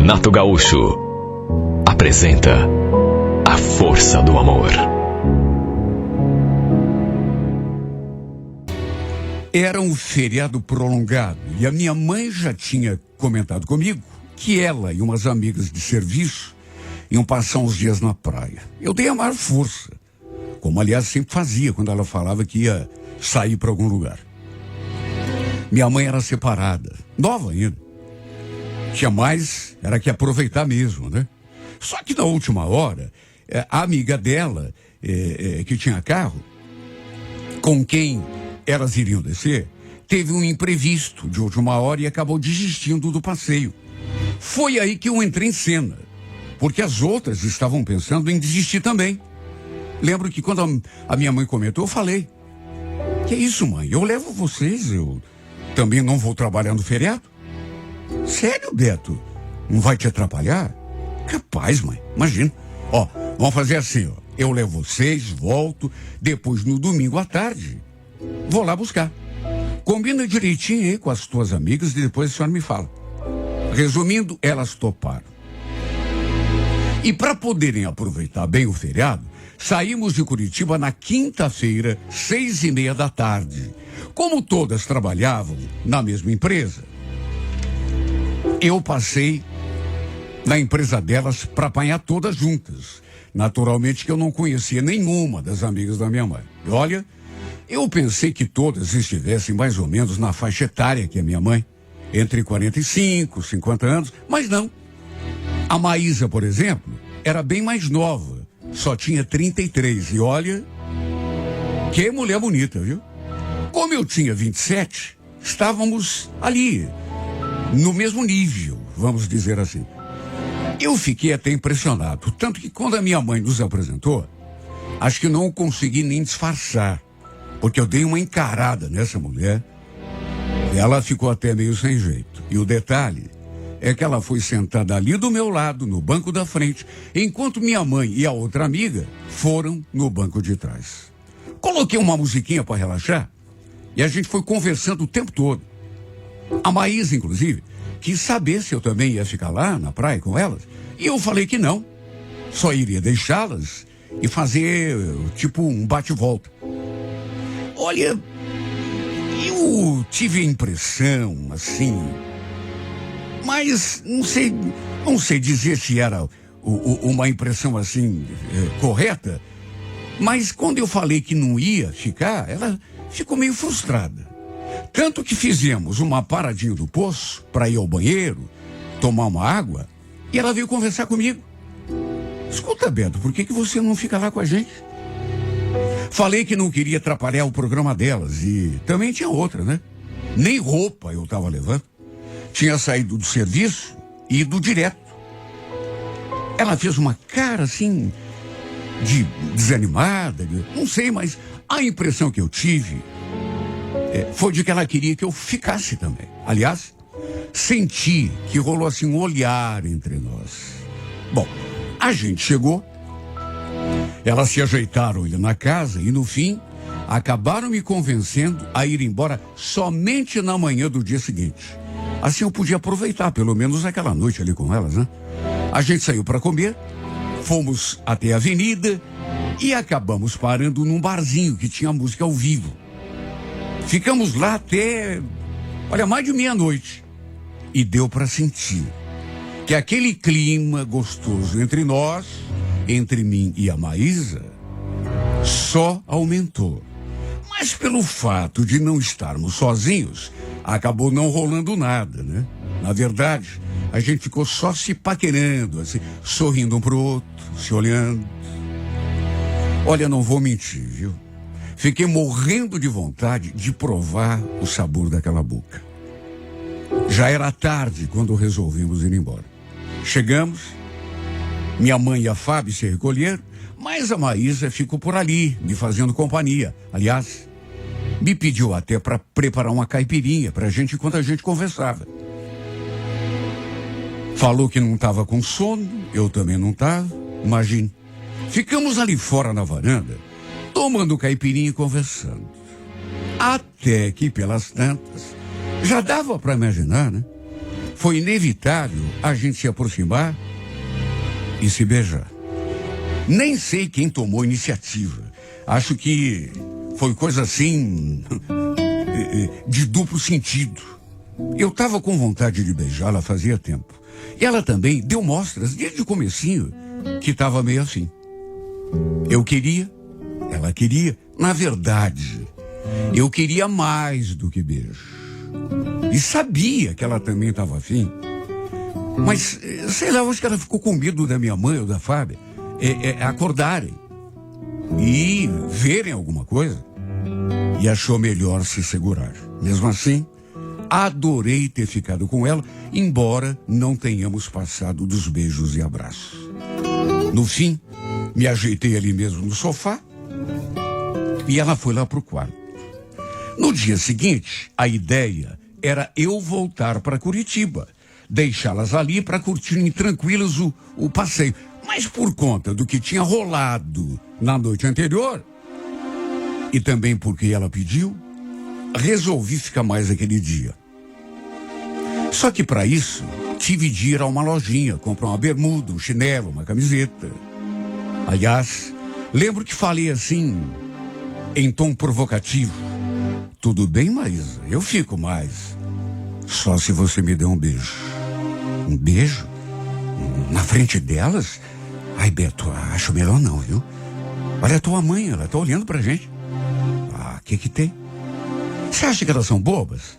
Renato Gaúcho apresenta A Força do Amor. Era um feriado prolongado e a minha mãe já tinha comentado comigo que ela e umas amigas de serviço iam passar uns dias na praia. Eu dei a maior força, como aliás sempre fazia quando ela falava que ia sair para algum lugar. Minha mãe era separada, nova ainda. Tinha mais, era que aproveitar mesmo, né? Só que na última hora, a amiga dela, que tinha carro, com quem elas iriam descer, teve um imprevisto de última hora e acabou desistindo do passeio. Foi aí que eu entrei em cena, porque as outras estavam pensando em desistir também. Lembro que quando a minha mãe comentou, eu falei: "Que isso, mãe? Eu levo vocês, eu também não vou trabalhar no feriado." "Sério, Beto? Não vai te atrapalhar?" "Capaz, mãe, imagina. Ó, vamos fazer assim, ó. Eu levo vocês, volto, depois no domingo à tarde vou lá buscar. Combina direitinho aí com as tuas amigas e depois a senhora me fala." Resumindo, elas toparam. E para poderem aproveitar bem o feriado, saímos de Curitiba na quinta-feira, 6:30 da tarde. Como todas trabalhavam na mesma empresa, eu passei na empresa delas para apanhar todas juntas. Naturalmente que eu não conhecia nenhuma das amigas da minha mãe. E olha, eu pensei que todas estivessem mais ou menos na faixa etária que a minha mãe, entre 45 e 50 anos, mas não. A Maísa, por exemplo, era bem mais nova, só tinha 33. E olha, que mulher bonita, viu? Como eu tinha 27, estávamos ali, no mesmo nível, vamos dizer assim. Eu fiquei até impressionado, tanto que quando a minha mãe nos apresentou, acho que não consegui nem disfarçar, porque eu dei uma encarada nessa mulher, e ela ficou até meio sem jeito. E o detalhe é que ela foi sentada ali do meu lado, no banco da frente, enquanto minha mãe e a outra amiga foram no banco de trás. Coloquei uma musiquinha para relaxar e a gente foi conversando o tempo todo. A Maísa, inclusive, quis saber se eu também ia ficar lá na praia com elas, e eu falei que não. Só iria deixá-las e fazer tipo um bate-volta. Olha, eu tive a impressão, assim, mas não sei dizer se era uma impressão assim correta, mas quando eu falei que não ia ficar, ela ficou meio frustrada. Tanto que fizemos uma paradinha do poço para ir ao banheiro, tomar uma água, e ela veio conversar comigo. "Escuta, Beto, por que você não fica lá com a gente?" Falei que não queria atrapalhar o programa delas, e também tinha outra, né? Nem roupa eu estava levando. Tinha saído do serviço e ido direto. Ela fez uma cara assim, de desanimada, não sei, mas a impressão que eu tive foi de que ela queria que eu ficasse também. Aliás, senti que rolou assim um olhar entre nós. Bom, a gente chegou, elas se ajeitaram ali na casa e no fim acabaram me convencendo a ir embora somente na manhã do dia seguinte. Assim eu podia aproveitar pelo menos aquela noite ali com elas, né? A gente saiu para comer, fomos até a avenida e acabamos parando num barzinho que tinha música ao vivo. Ficamos lá até, olha, mais de meia-noite. E deu para sentir que aquele clima gostoso entre nós, entre mim e a Maísa, só aumentou. Mas pelo fato de não estarmos sozinhos, acabou não rolando nada, né? Na verdade, a gente ficou só se paquerando, assim, sorrindo um pro outro, se olhando. Olha, não vou mentir, viu? Fiquei morrendo de vontade de provar o sabor daquela boca. Já era tarde quando resolvimos ir embora. Chegamos, minha mãe e a Fábio se recolheram, mas a Maísa ficou por ali, me fazendo companhia. Aliás, me pediu até para preparar uma caipirinha pra gente enquanto a gente conversava. Falou que não estava com sono, eu também não estava, imagine. Ficamos ali fora na varanda, tomando caipirinha e conversando. Até que, pelas tantas, já dava para imaginar, né? foi inevitável a gente se aproximar e se beijar. Nem sei quem tomou a iniciativa. Acho que foi coisa assim, de duplo sentido. Eu estava com vontade de beijá-la fazia tempo. E ela também deu mostras, desde o comecinho, que estava meio assim. Eu queria, ela queria. Na verdade, eu queria mais do que beijo. E sabia que ela também estava afim. Mas, sei lá, acho que ela ficou com medo da minha mãe ou da Fábia acordarem e verem alguma coisa. E achou melhor se segurar. Mesmo assim, adorei ter ficado com ela, embora não tenhamos passado dos beijos e abraços. No fim, me ajeitei ali mesmo no sofá e ela foi lá pro quarto. No dia seguinte, a ideia era eu voltar para Curitiba, deixá-las ali para curtirem tranquilas o passeio. Mas por conta do que tinha rolado na noite anterior, e também porque ela pediu, resolvi ficar mais aquele dia. Só que para isso, tive de ir a uma lojinha, comprar uma bermuda, um chinelo, uma camiseta. Aliás, lembro que falei assim, em tom provocativo. Tudo bem, Maísa, eu fico mais. Só se você me der um beijo. Um beijo? Na frente delas? Ai, Beto, acho melhor não, viu? Olha a tua mãe, ela tá olhando pra gente. Ah, que tem? Você acha que elas são bobas?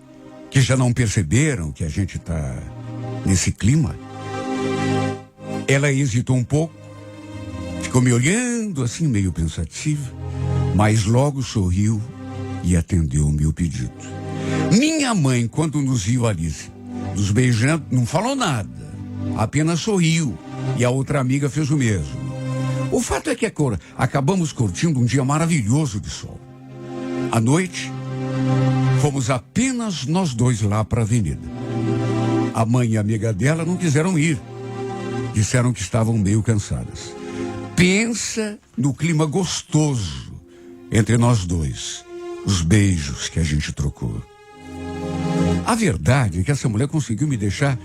Que já não perceberam que a gente tá nesse clima? Ela hesitou um pouco, ficou me olhando assim, meio pensativa, mas logo sorriu e atendeu o meu pedido. Minha mãe, quando nos viu ali, nos beijando, não falou nada, apenas sorriu, e a outra amiga fez o mesmo. O fato é que acabamos curtindo um dia maravilhoso de sol. À noite, fomos apenas nós dois lá para a avenida. A mãe e a amiga dela não quiseram ir. Disseram que estavam meio cansadas. Pensa no clima gostoso entre nós dois. Os beijos que a gente trocou. A verdade é que essa mulher conseguiu me deixar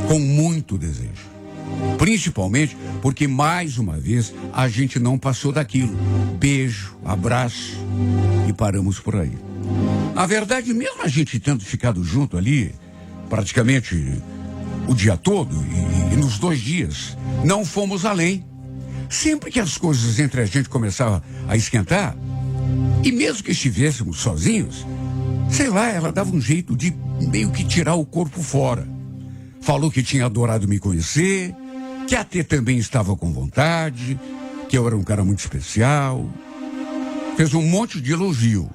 com muito desejo. Principalmente porque, mais uma vez, a gente não passou daquilo. Beijo, abraço e paramos por aí. Na verdade, mesmo a gente tendo ficado junto ali, praticamente o dia todo e nos 2 dias, não fomos além. Sempre que as coisas entre a gente começavam a esquentar, e mesmo que estivéssemos sozinhos, sei lá, ela dava um jeito de meio que tirar o corpo fora. Falou que tinha adorado me conhecer, que até também estava com vontade, que eu era um cara muito especial. Fez um monte de elogio.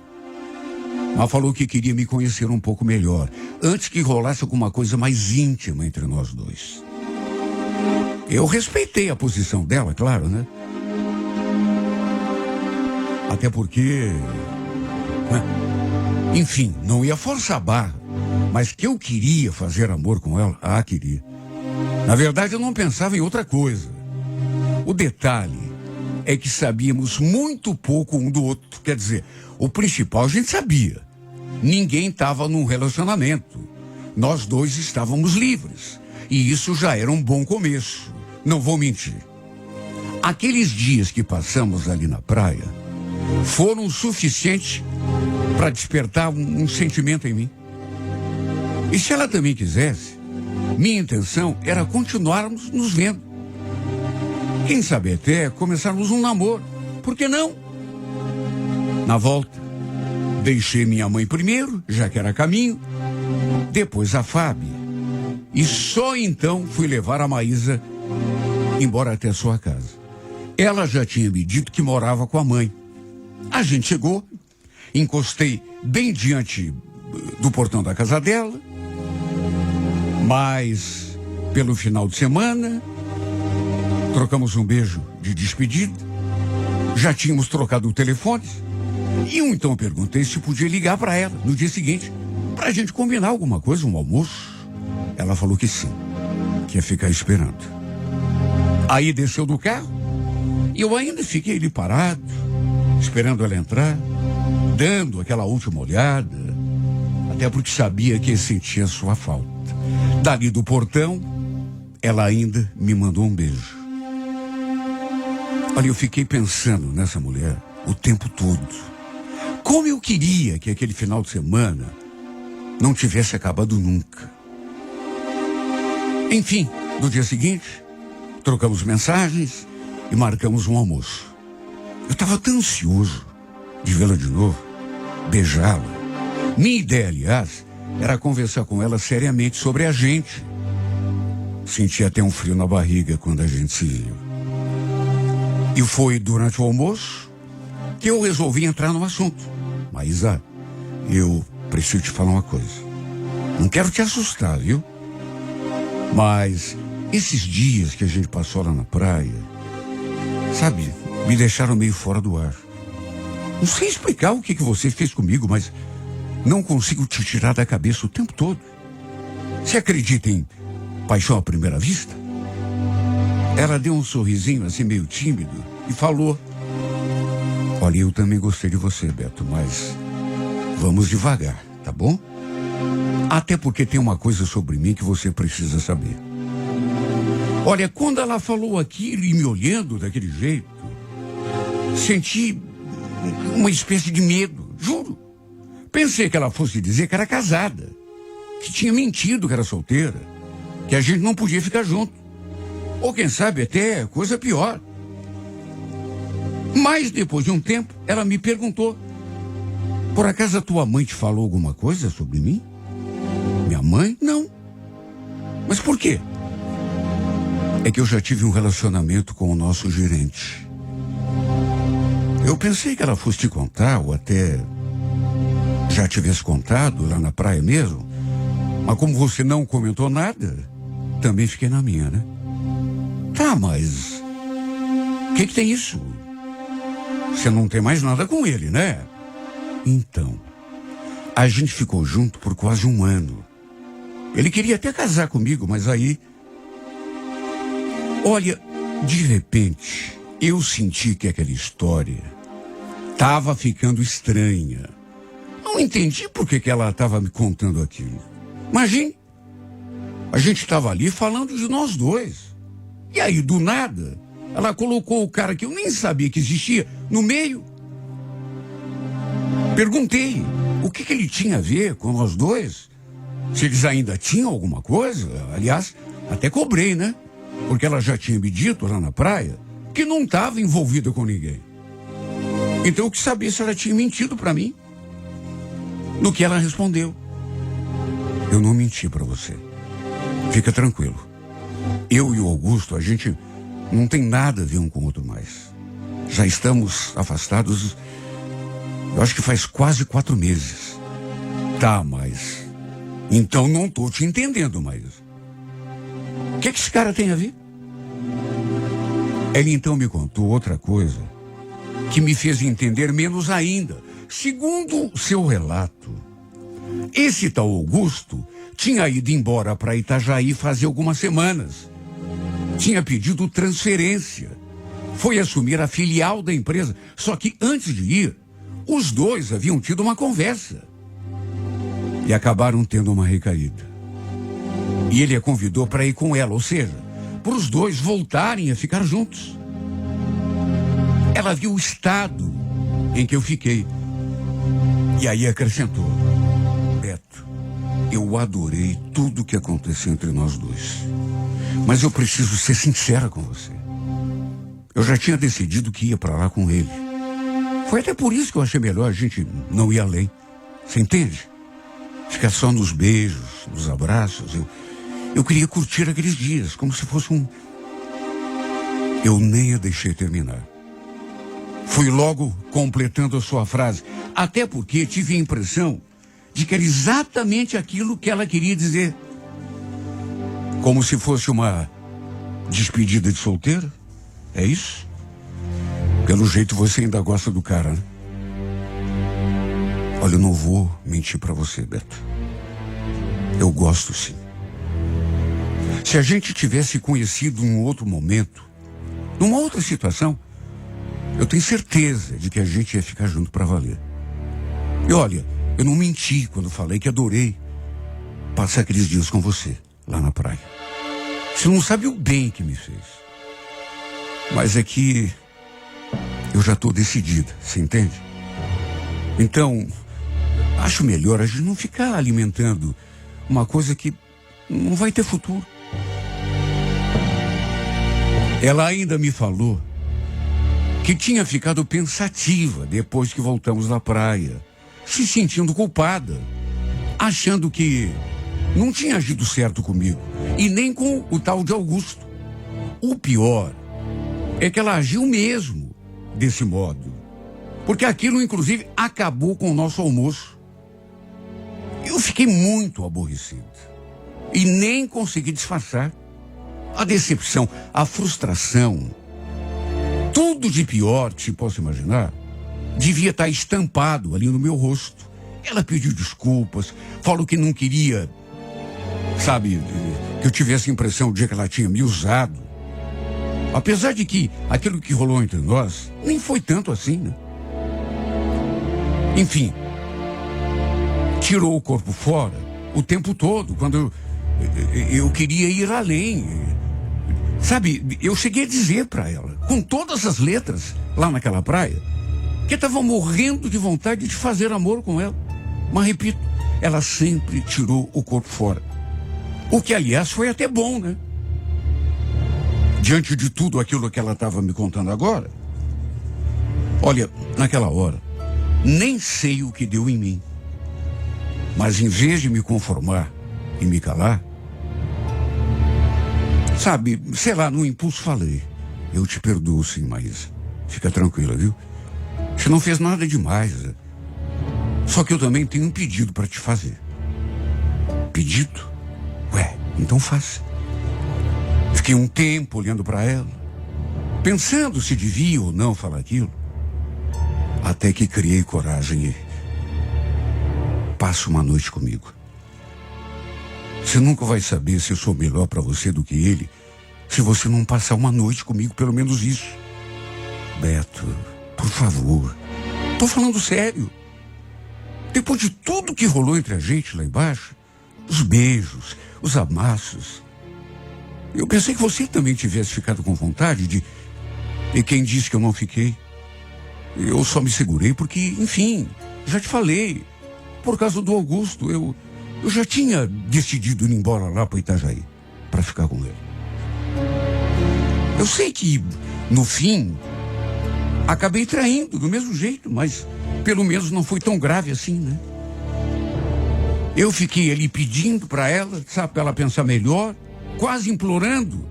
Mas falou que queria me conhecer um pouco melhor, antes que rolasse alguma coisa mais íntima entre nós dois. Eu respeitei a posição dela, claro, né? Até porque... Enfim, não ia forçar a barra, mas que eu queria fazer amor com ela, queria. Na verdade, eu não pensava em outra coisa. O detalhe é que sabíamos muito pouco um do outro. Quer dizer, o principal a gente sabia. Ninguém estava num relacionamento. Nós dois estávamos livres. E isso já era um bom começo. Não vou mentir. Aqueles dias que passamos ali na praia foram suficientes para despertar um sentimento em mim. E se ela também quisesse, minha intenção era continuarmos nos vendo. Quem sabe até começarmos um namoro. Por que não? Na volta, deixei minha mãe primeiro, já que era caminho, depois a Fábia. E só então fui levar a Maísa embora até sua casa. Ela já tinha me dito que morava com a mãe. A gente chegou, encostei bem diante do portão da casa dela, mas pelo final de semana trocamos um beijo de despedida, já tínhamos trocado o telefone e eu então perguntei se podia ligar para ela no dia seguinte, para a gente combinar alguma coisa, um almoço. Ela falou que sim, que ia ficar esperando. Aí desceu do carro e eu ainda fiquei ali parado, esperando ela entrar, dando aquela última olhada, até porque sabia que sentia sua falta. Dali do portão, ela ainda me mandou um beijo. Olha, eu fiquei pensando nessa mulher o tempo todo. Como eu queria que aquele final de semana não tivesse acabado nunca. Enfim, no dia seguinte, trocamos mensagens e marcamos um almoço. Eu estava tão ansioso de vê-la de novo, beijá-la. Minha ideia, aliás, era conversar com ela seriamente sobre a gente. Senti até um frio na barriga quando a gente se viu. E foi durante o almoço que eu resolvi entrar no assunto. Maísa, eu preciso te falar uma coisa. Não quero te assustar, viu? Mas esses dias que a gente passou lá na praia, sabe, me deixaram meio fora do ar. Não sei explicar o que você fez comigo, mas não consigo te tirar da cabeça o tempo todo. Você acredita em paixão à primeira vista? Ela deu um sorrisinho assim meio tímido e falou: olha, eu também gostei de você, Beto, mas vamos devagar, tá bom? Até porque tem uma coisa sobre mim que você precisa saber. Olha, quando ela falou aquilo e me olhando daquele jeito, senti uma espécie de medo, juro. Pensei que ela fosse dizer que era casada, que tinha mentido que era solteira, que a gente não podia ficar junto. Ou quem sabe até coisa pior. Mas depois de um tempo, ela me perguntou: por acaso a tua mãe te falou alguma coisa sobre mim? Minha mãe? Não. Mas por quê? É que eu já tive um relacionamento com o nosso gerente. Eu pensei que ela fosse te contar, ou até já tivesse contado lá na praia mesmo. Mas como você não comentou nada, também fiquei na minha, né? Tá, mas o que tem isso? Você não tem mais nada com ele, né? Então, a gente ficou junto por quase um ano. Ele queria até casar comigo, mas aí... Olha, de repente, eu senti que aquela história estava ficando estranha. Não entendi por que ela estava me contando aquilo. Imagine, a gente estava ali falando de nós dois. E aí, do nada, ela colocou o cara que eu nem sabia que existia no meio. Perguntei o que ele tinha a ver com nós dois. Se eles ainda tinham alguma coisa. Aliás, até cobrei, né? Porque ela já tinha me dito lá na praia que não estava envolvida com ninguém. Então eu quis saber se ela tinha mentido para mim. No que ela respondeu: eu não menti para você. Fica tranquilo. Eu e o Augusto, a gente não tem nada a ver um com o outro mais. Já estamos afastados, eu acho que faz quase 4 meses. Tá, mas... Então não tô te entendendo mais. O que esse cara tem a ver? Ele então me contou outra coisa que me fez entender menos ainda. Segundo seu relato, esse tal Augusto tinha ido embora para Itajaí fazia algumas semanas. Tinha pedido transferência. Foi assumir a filial da empresa. Só que antes de ir, os dois haviam tido uma conversa. E acabaram tendo uma recaída. E ele a convidou para ir com ela, ou seja, para os dois voltarem a ficar juntos. Ela viu o estado em que eu fiquei. E aí acrescentou: Beto, eu adorei tudo o que aconteceu entre nós dois. Mas eu preciso ser sincera com você. Eu já tinha decidido que ia para lá com ele. Foi até por isso que eu achei melhor a gente não ir além. Você entende? Ficar só nos beijos, nos abraços. Eu queria curtir aqueles dias, como se fosse um... Eu nem a deixei terminar. Fui logo completando a sua frase, até porque tive a impressão de que era exatamente aquilo que ela queria dizer. Como se fosse uma despedida de solteira. É isso? Pelo jeito você ainda gosta do cara, né? Olha, eu não vou mentir pra você, Beto. Eu gosto sim. Se a gente tivesse conhecido num outro momento, numa outra situação, eu tenho certeza de que a gente ia ficar junto pra valer. E olha, eu não menti quando falei que adorei passar aqueles dias com você, lá na praia. Você não sabe o bem que me fez. Mas é que eu já estou decidida, você entende? Então, acho melhor a gente não ficar alimentando uma coisa que não vai ter futuro. Ela ainda me falou que tinha ficado pensativa depois que voltamos da praia, se sentindo culpada, achando que não tinha agido certo comigo e nem com o tal de Augusto. O pior é que ela agiu mesmo desse modo, porque aquilo inclusive acabou com o nosso almoço. Eu fiquei muito aborrecido e nem consegui disfarçar. A decepção, a frustração, tudo de pior que se possa imaginar, devia estar estampado ali no meu rosto. Ela pediu desculpas, falou que não queria, sabe, que eu tivesse a impressão do dia que ela tinha me usado. Apesar de que aquilo que rolou entre nós nem foi tanto assim, né? Enfim, tirou o corpo fora o tempo todo, quando eu queria ir além. Sabe, eu cheguei a dizer para ela, com todas as letras, lá naquela praia, que estava morrendo de vontade de fazer amor com ela. Mas, repito, ela sempre tirou o corpo fora. O que, aliás, foi até bom, né? Diante de tudo aquilo que ela estava me contando agora, olha, naquela hora, nem sei o que deu em mim. Mas, em vez de me conformar e me calar, sabe, sei lá, no impulso falei: eu te perdoo, sim, Maísa. Fica tranquila, viu? Você não fez nada demais. Só que eu também tenho um pedido para te fazer. Pedido? Ué, então faça. Fiquei um tempo olhando para ela, pensando se devia ou não falar aquilo. Até que criei coragem e... Passa uma noite comigo. Você nunca vai saber se eu sou melhor para você do que ele, se você não passar uma noite comigo, pelo menos isso. Beto, por favor. Tô falando sério. Depois de tudo que rolou entre a gente lá embaixo, os beijos, os amassos, eu pensei que você também tivesse ficado com vontade de... E quem disse que eu não fiquei? Eu só me segurei porque, enfim, já te falei. Por causa do Augusto, eu já tinha decidido ir embora lá para Itajaí, para ficar com ele. Eu sei que, no fim, acabei traindo do mesmo jeito, mas pelo menos não foi tão grave assim, né? Eu fiquei ali pedindo para ela, sabe, para ela pensar melhor, quase implorando,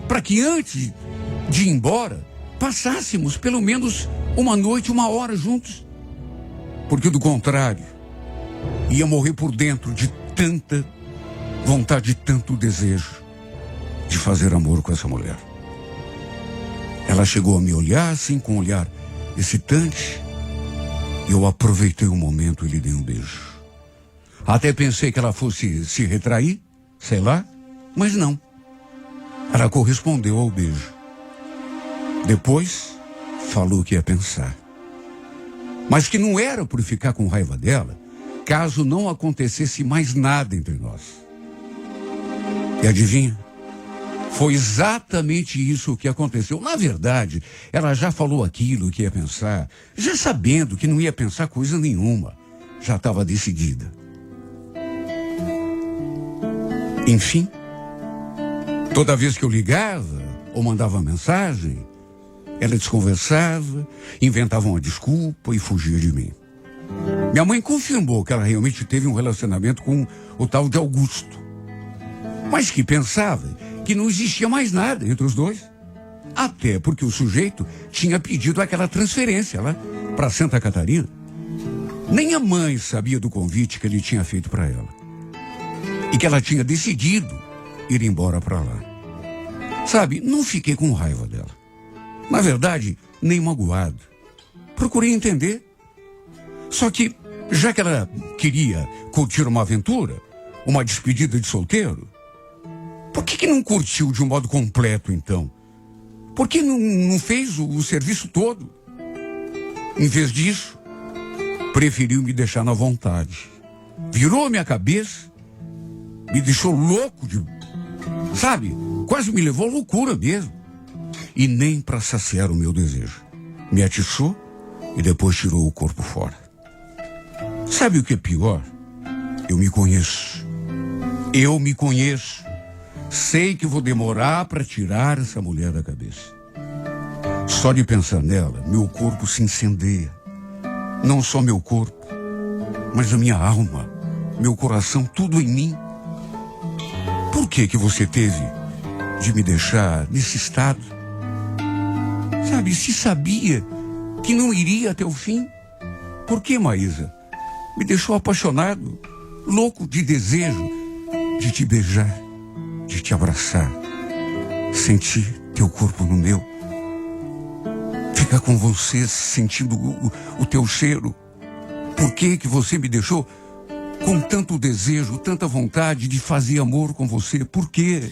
para que antes de ir embora, passássemos pelo menos uma noite, uma hora juntos. Porque do contrário, ia morrer por dentro de tanta vontade, de tanto desejo de fazer amor com essa mulher. Ela chegou a me olhar assim, com um olhar excitante. Eu aproveitei o momento e lhe dei um beijo. Até pensei que ela fosse se retrair, sei lá, mas não. Ela correspondeu ao beijo. Depois, falou que ia pensar. Mas que não era por ficar com raiva dela, caso não acontecesse mais nada entre nós. E adivinha? Foi exatamente isso que aconteceu. Na verdade, ela já falou aquilo que ia pensar, já sabendo que não ia pensar coisa nenhuma. Já estava decidida. Enfim, toda vez que eu ligava ou mandava mensagem, ela desconversava, inventava uma desculpa e fugia de mim. Minha mãe confirmou que ela realmente teve um relacionamento com o tal de Augusto, mas que pensava que não existia mais nada entre os dois. Até porque o sujeito tinha pedido aquela transferência lá para Santa Catarina. Nem a mãe sabia do convite que ele tinha feito para ela. E que ela tinha decidido ir embora para lá. Sabe, não fiquei com raiva dela. Na verdade, nem magoado. Procurei entender. Só que, já que ela queria curtir uma aventura, uma despedida de solteiro, por que não curtiu de um modo completo, então? Por que não fez o serviço todo? Em vez disso, preferiu me deixar na vontade. Virou a minha cabeça Me deixou louco sabe? Quase me levou à loucura mesmo. E nem para saciar o meu desejo. Me atiçou e depois tirou o corpo fora. Sabe o que é pior? Eu me conheço. Eu me conheço. Sei que vou demorar para tirar essa mulher da cabeça. Só de pensar nela, meu corpo se incendeia. Não só meu corpo, mas a minha alma, meu coração, tudo em mim. Por que você teve de me deixar nesse estado? Sabe, se sabia que não iria até o fim? Por que, Maísa? Me deixou apaixonado, louco de desejo de te beijar, de te abraçar, sentir teu corpo no meu, ficar com você sentindo o teu cheiro. Por que você me deixou com tanto desejo, tanta vontade de fazer amor com você? Por quê?